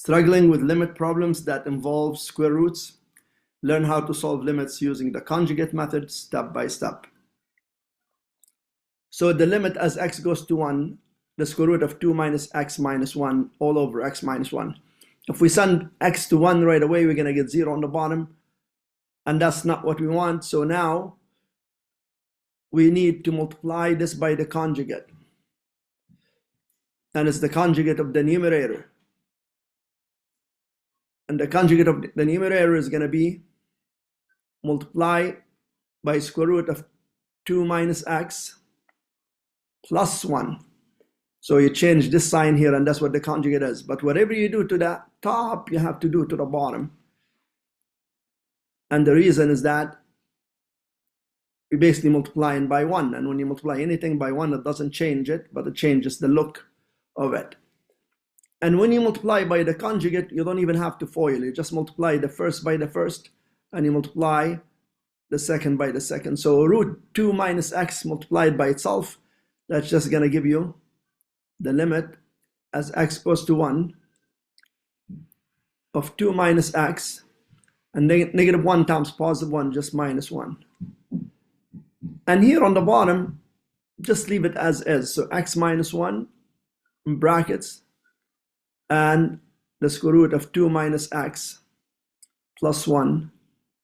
Struggling with limit problems that involve square roots? Learn how to solve limits using the conjugate method step by step. So the limit as x goes to 1, the square root of 2 minus x minus 1 all over x minus 1. If we send x to 1 right away, we're going to get 0 on the bottom. And that's not what we want. So now we need to multiply this by the conjugate. And it's the conjugate of the numerator. And the conjugate of the numerator is going to be multiply by square root of 2 minus x plus 1. So you change this sign here, and that's what the conjugate is. But whatever you do to the top, you have to do to the bottom. And the reason is that you're basically multiplying by 1. And when you multiply anything by 1, it doesn't change it, but it changes the look of it. And when you multiply by the conjugate, you don't even have to FOIL. You just multiply the first by the first, and you multiply the second by the second. So root 2 minus x multiplied by itself, that's just going to give you the limit as x goes to 1 of 2 minus x, and negative 1 times positive 1, just minus 1. And here on the bottom, just leave it as is. So x minus 1 in brackets, and the square root of 2 minus x plus 1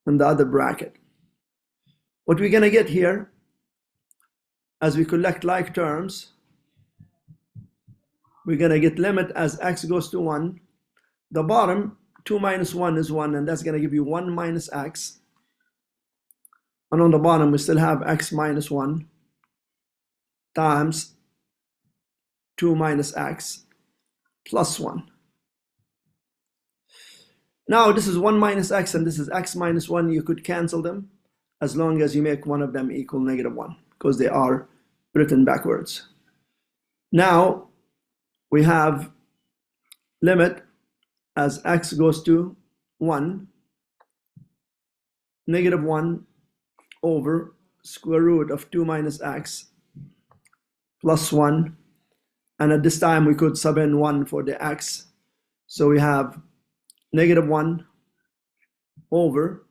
in the other bracket. What we're going to get here, as we collect like terms, we're going to get limit as x goes to 1. The bottom, 2 minus 1 is 1, and that's going to give you 1 minus x. And on the bottom, we still have x minus 1 times 2 minus x plus 1. Now, this is 1 minus x, and this is x minus 1. You could cancel them as long as you make one of them equal negative 1, because they are written backwards. Now, we have limit as x goes to 1, negative 1 over square root of 2 minus x plus 1. And at this time, we could sub in 1 for the x. So we have negative 1 over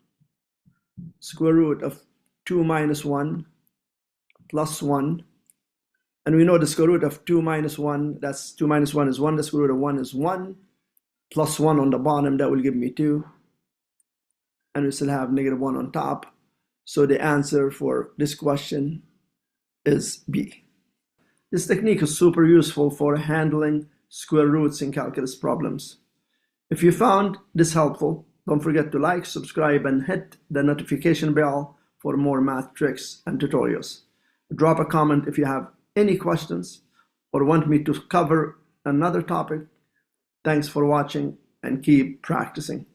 square root of 2 minus 1 plus 1. And we know the square root of 2 minus 1, that's 2 minus 1 is 1. The square root of 1 is 1. Plus 1 on the bottom, that will give me 2. And we still have negative 1 on top. So the answer for this question is B. This technique is super useful for handling square roots in calculus problems. If you found this helpful, don't forget to like, subscribe, and hit the notification bell for more math tricks and tutorials. Drop a comment if you have any questions or want me to cover another topic. Thanks for watching, and keep practicing.